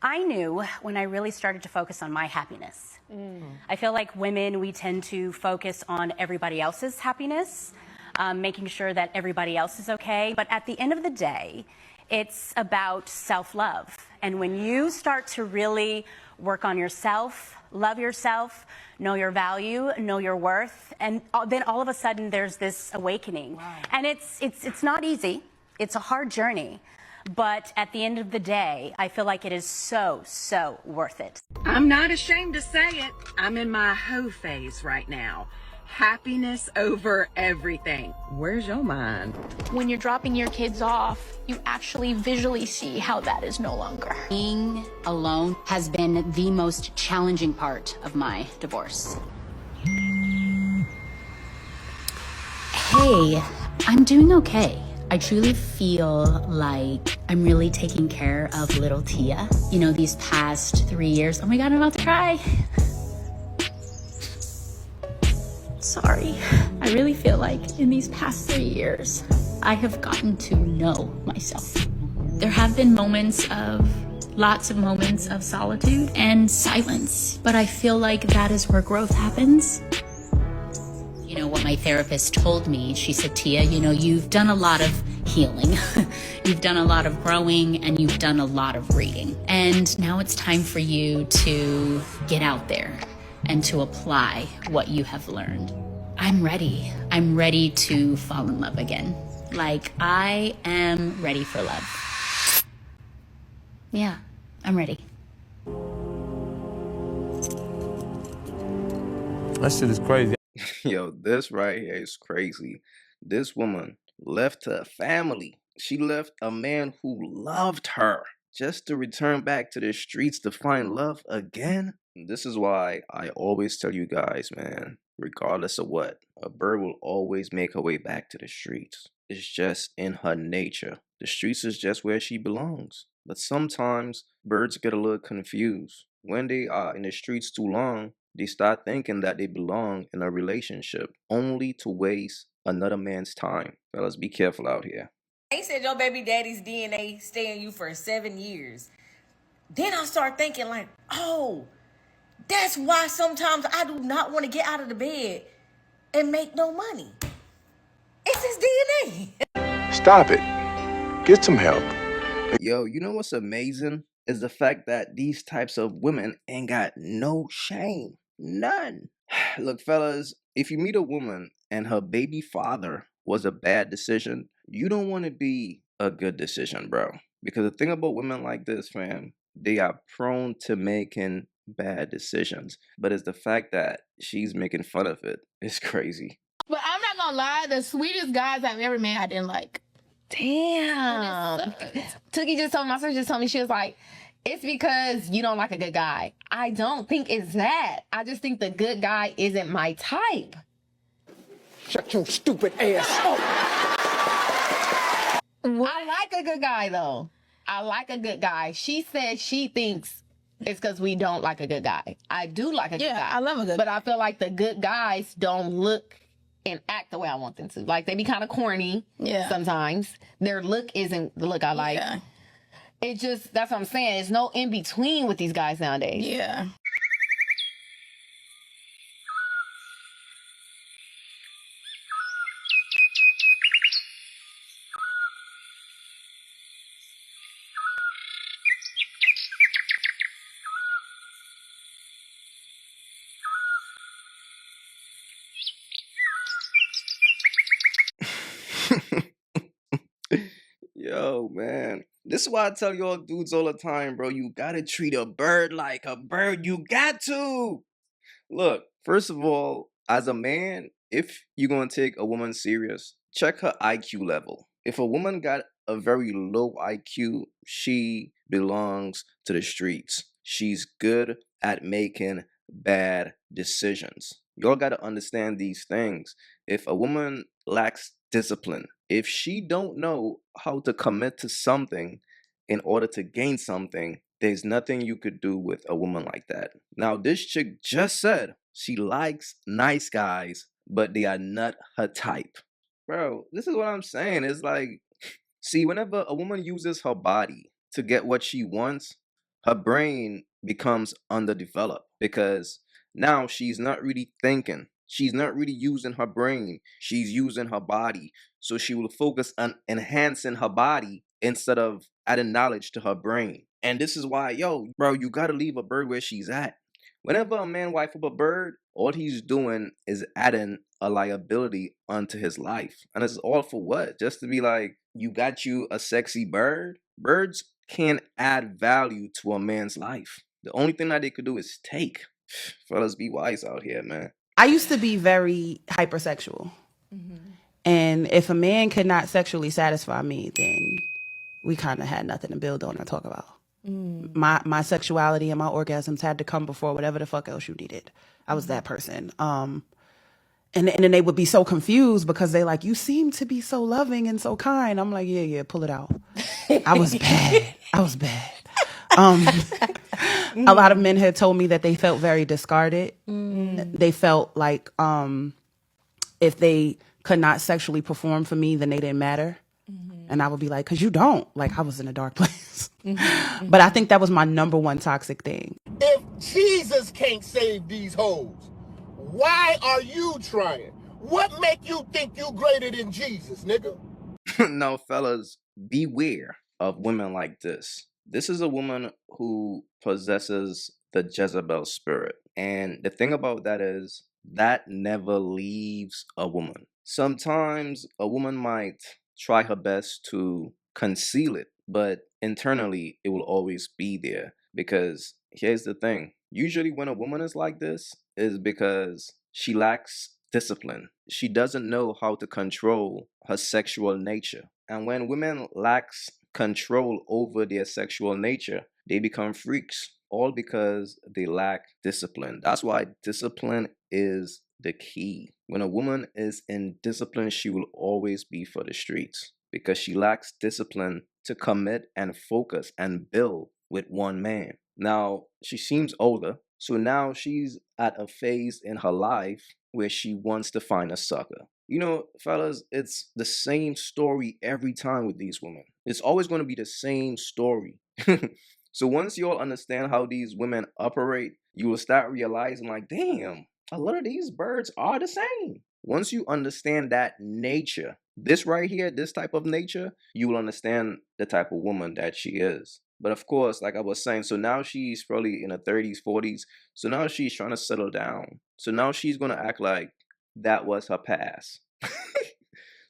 I knew when I really started to focus on my happiness. I feel like women, we tend to focus on everybody else's happiness, making sure that everybody else is okay. But at the end of the day, it's about self-love. And when you start to really work on yourself, love yourself, know your value, know your worth, and then all of a sudden there's this awakening. Wow. And it's not easy. It's a hard journey. But at the end of the day, I feel like it is so, so worth it. I'm not ashamed to say it. I'm in my hoe phase right now. Happiness over everything. Where's your mind? When you're dropping your kids off, you actually visually see how that is no longer. Being alone has been the most challenging part of my divorce. Hey, I'm doing okay. I truly feel like I'm really taking care of little Tia. You know, these past 3 years, oh my God, I'm about to cry. Sorry. I really feel like in these past 3 years, I have gotten to know myself. There have been lots of moments of solitude and silence, but I feel like that is where growth happens. You know, what my therapist told me, she said, Tia, you know, you've done a lot of healing. You've done a lot of growing and you've done a lot of reading. And now it's time for you to get out there and to apply what you have learned. I'm ready. I'm ready to fall in love again. Like, I am ready for love. Yeah, I'm ready. That shit is crazy. Yo, this right here is crazy. This woman left her family. She left a man who loved her just to return back to the streets to find love again. This is why I always tell you guys, man, regardless of what, a bird will always make her way back to the streets. It's just in her nature. The streets is just where she belongs. But sometimes birds get a little confused. When they are in the streets too long, they start thinking that they belong in a relationship only to waste another man's time. Fellas, be careful out here. They said your baby daddy's DNA stay in you for 7 years. Then I start thinking like, oh, that's why sometimes I do not want to get out of the bed and make no money. It's his DNA. Stop it. Get some help. Yo, you know what's amazing? Is the fact that these types of women ain't got no shame. None. Look, fellas, if you meet a woman and her baby father was a bad decision, you don't want to be a good decision, bro. Because the thing about women like this, fam, they are prone to making bad decisions. But it's the fact that she's making fun of it. It's crazy. But I'm not gonna lie, the sweetest guys I've ever met, I didn't like. Damn. Tookie just told me, my sister just told me, she was like, it's because you don't like a good guy. I don't think it's that. I just think the good guy isn't my type. Shut your stupid ass up. I like a good guy, though. I like a good guy. She said she thinks it's because we don't like a good guy. I do like a good guy. Yeah, I love a good But I feel like the good guys don't look and act the way I want them to. Like, they be kind of corny sometimes. Their look isn't the look I like. Yeah. It just, that's what I'm saying. There's no in between with these guys nowadays. Yeah. Yo, man. This is why I tell y'all dudes all the time, bro. You gotta treat a bird like a bird. You got to. Look, first of all, as a man, if you're gonna take a woman serious, check her IQ level. If a woman got a very low IQ, she belongs to the streets. She's good at making bad decisions. Y'all gotta understand these things. If a woman lacks discipline, if she don't know how to commit to something in order to gain something, there's nothing you could do with a woman like that. Now, this chick just said she likes nice guys, but they are not her type. Bro, this is what I'm saying. It's like, see, whenever a woman uses her body to get what she wants, her brain becomes underdeveloped because now she's not really thinking. She's not really using her brain. She's using her body. So she will focus on enhancing her body instead of adding knowledge to her brain. And this is why, yo, bro, you gotta leave a bird where she's at. Whenever a man wife up a bird, all he's doing is adding a liability onto his life. And it's all for what? Just to be like, you got you a sexy bird? Birds can't add value to a man's life. The only thing that they could do is take. Fellas, be wise out here, man. I used to be very hypersexual. And if a man could not sexually satisfy me, then we kind of had nothing to build on or talk about. My sexuality and my orgasms had to come before whatever the fuck else you needed. I was that person. And then they would be so confused because they like, you seem to be so loving and so kind. I'm like, yeah, pull it out. I was bad. A lot of men had told me that they felt very discarded. They felt like if they could not sexually perform for me, then they didn't matter. And I would be like, because you don't. Like, I was in a dark place. But I think that was my number one toxic thing. If Jesus can't save these hoes, why are you trying? What make you think you greater than Jesus, nigga? Now, fellas, beware of women like this. This is a woman who possesses the Jezebel spirit. And the thing about that is that never leaves a woman. Sometimes a woman might try her best to conceal it, but internally it will always be there. Because here's the thing. Usually when a woman is like this is because she lacks discipline. She doesn't know how to control her sexual nature. And when women lacks control over their sexual nature, they become freaks, all because they lack discipline. That's why discipline is the key. When a woman is in discipline, she will always be for the streets because she lacks discipline to commit and focus and build with one man. Now, she seems older, so now she's at a phase in her life where she wants to find a sucker. You know, fellas, it's the same story every time with these women. It's always going to be the same story. So once you all understand how these women operate, you will start realizing like, damn, a lot of these birds are the same. Once you understand that nature, this right here, this type of nature, you will understand the type of woman that she is. But of course, like I was saying, so now she's probably in her 30s, 40s. So now she's trying to settle down. So now she's going to act like that was her past.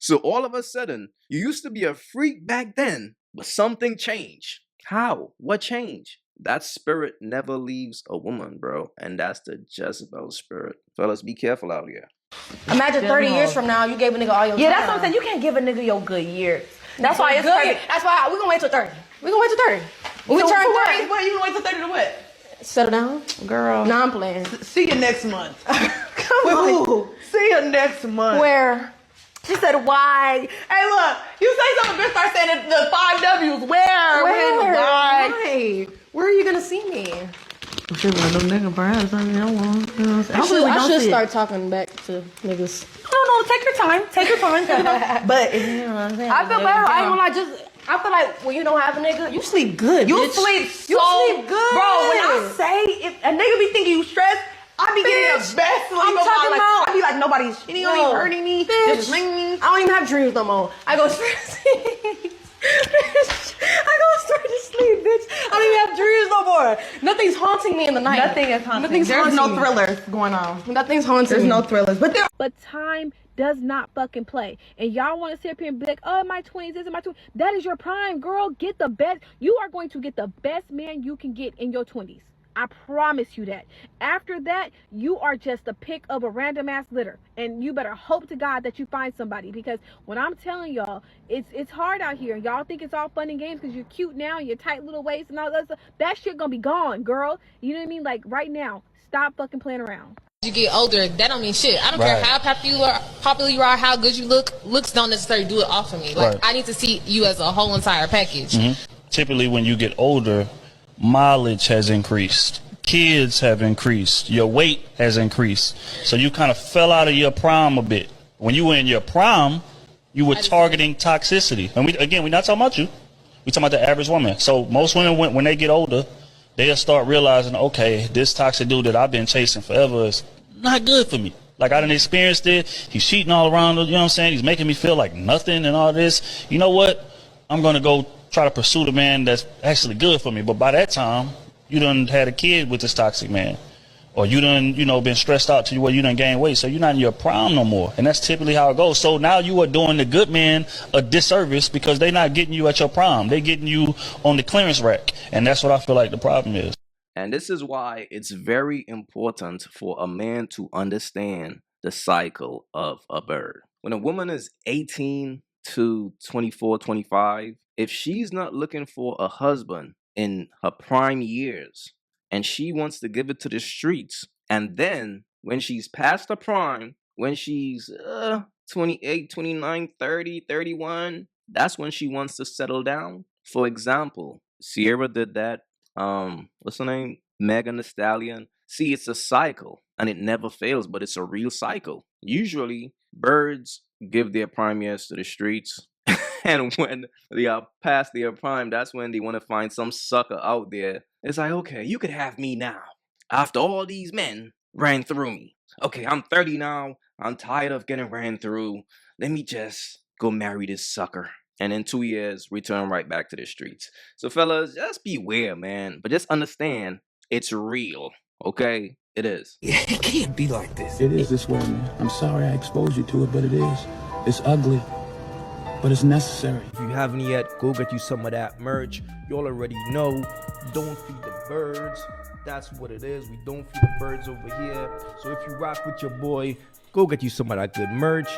So all of a sudden, you used to be a freak back then, but something changed. How? What changed? That spirit never leaves a woman, bro. And that's the Jezebel spirit. Fellas, be careful out here. Imagine 30 years from now, you gave a nigga all your time. Yeah, that's what I'm saying. You can't give a nigga your good years. That's why it's perfect. That's why we're going to wait till 30. We're going to wait till 30. When we turn 30. What? You going to wait till 30 to what? Settle down. Girl. Nah, I'm playing. See you next month. Come on. See you next month. Where? She said, why? Hey, look. You say something, bitch, start saying the 5 W's. Where? Where? Why? Where are you going to see me? I'm sure like them nigga perhaps. I mean, I want, you know what I'm saying? I should start talking back to niggas. No, take your time. Take your time. But, you know what I'm saying? I feel better. I ain't gonna lie, I feel like when you don't have a nigga, you sleep good. You bitch. sleep so You sleep good. Bro, when I say, if a nigga be thinking you stressed, I be getting the best sleep. I'm talking about. I be like, nobody's cheating on me, hurting me, just ring me. I don't even have dreams no more. I go straight. I go straight to sleep, bitch. I don't even have dreams no more. Nothing's haunting me in the night. Nothing is haunting. There's no thrillers going on. Nothing's haunting There's me. no thrillers. But time does not fucking play. And y'all want to sit up here and be like, oh, in my 20s, this is my 20s. That is your prime, girl. Get the best. You are going to get the best man you can get in your 20s. I promise you that. After that, you are just a pick of a random ass litter. And you better hope to God that you find somebody. Because when I'm telling y'all, it's hard out here. Y'all think it's all fun and games because you're cute now and your tight little waist and all that stuff. That shit gonna be gone, girl. You know what I mean? Like right now, stop fucking playing around. You get older, that don't mean shit. I don't care how popular you are, how good you look. Looks don't necessarily do it off of me. Like I need to see you as a whole entire package. Typically, when you get older, mileage has increased, kids have increased, your weight has increased, so you kind of fell out of your prime a bit. When you were in your prime, you were targeting toxicity. And we're not talking about you, we're talking about the average woman. So most women, when they get older, they'll start realizing, okay, this toxic dude that I've been chasing forever is not good for me. Like, I done experienced it. He's cheating all around, you know what I'm saying? He's making me feel like nothing and all this. You know what? I'm going to go try to pursue the man that's actually good for me. But by that time, you done had a kid with this toxic man. Or you done, been stressed out to where you done gained weight. So you're not in your prime no more. And that's typically how it goes. So now you are doing the good man a disservice because they're not getting you at your prime. They're getting you on the clearance rack. And that's what I feel like the problem is. And this is why it's very important for a man to understand the cycle of a bird. When a woman is 18 to 24, 25, if she's not looking for a husband in her prime years, and she wants to give it to the streets, and then when she's past her prime, when she's 28, 29, 30, 31, that's when she wants to settle down. For example, Sierra did that. What's her name? Megan Thee Stallion. See, it's a cycle, and it never fails, but it's a real cycle. Usually, birds give their prime years to the streets, and when they are past their prime, that's when they want to find some sucker out there. It's like, okay, you could have me now. After all these men ran through me. Okay, I'm 30 now. I'm tired of getting ran through. Let me just go marry this sucker. And in 2 years, return right back to the streets. So fellas, just beware, man. But just understand, it's real, okay? It is. It can't be like this. It is this way, man. I'm sorry I exposed you to it, but it is. It's ugly, but it's necessary. If you haven't yet, go get you some of that merch. You all already know, don't feed the birds. That's what it is. We don't feed the birds over here. So if you rock with your boy, go get you some of that good merch.